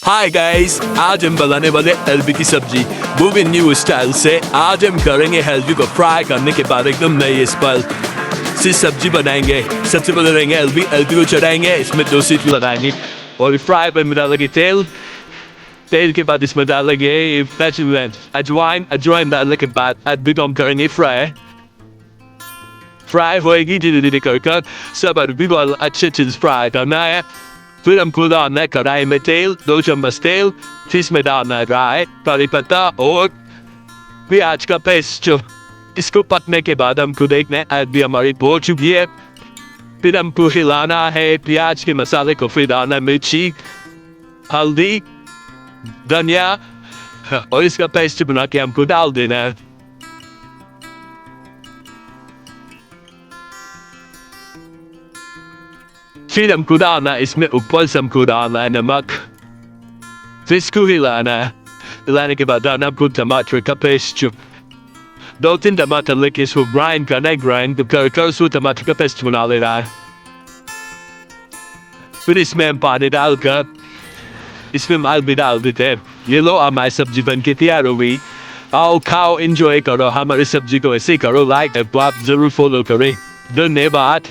Hi guys, आज हम बनाने वाले हलवे की सब्जी वो भी न्यू स्टाइल से। आज हम करेंगे हलवे को फ्राई करने के बाद एकदम नई स्टाइल से सब्जी बनाएंगे। सबसे पहले लेंगे हलवे को चढ़ाएंगे, इसमें 2 सीटी लगाएंगे और फ्राई पैन में डालेंगे तेल के बाद इसमें डालेंगे अजवाइन डालने के बाद हलवे को हम करेंगे फ्राई होएगी धीरे धीरे कर सब हलवे को अच्छे से फ्राई करना है। फिर हमको डालना है कढ़ाई में तेल, 2 चम्मच तेल, फिर इसमें डालना है राई, करी पत्ता और प्याज का पेस्ट। इसको पकने के बाद हमको देखना है हलवे हमारी हो चुकी है। फिर हमको हिलाना है प्याज के मसाले को, फिर डालना है मिर्ची, हल्दी, धनिया और इसका पेस्ट बना के हमको डाल देना है। फिर हमको डालना है इसमें ऊपर से हमको डालना है नमक, फिर इसको हिलाना है। हिलाने के बाद डालना हमको टमाटर का पेस्ट, 2-3 टमाटर लेके इसको ग्राइंड करना है। ग्राइंड कर उसको टमाटर का पेस्ट बना लेना है। फिर इसमें हम पानी डालकर इसमें माल भी डाल देते हैं। ये लो हमारी सब्जी बन के तैयार हो गई। आओ खाओ, एंजॉय करो। हमारी सब्जी को ऐसे करो, लाइक आप जरूर फॉलो करें। धन्यवाद।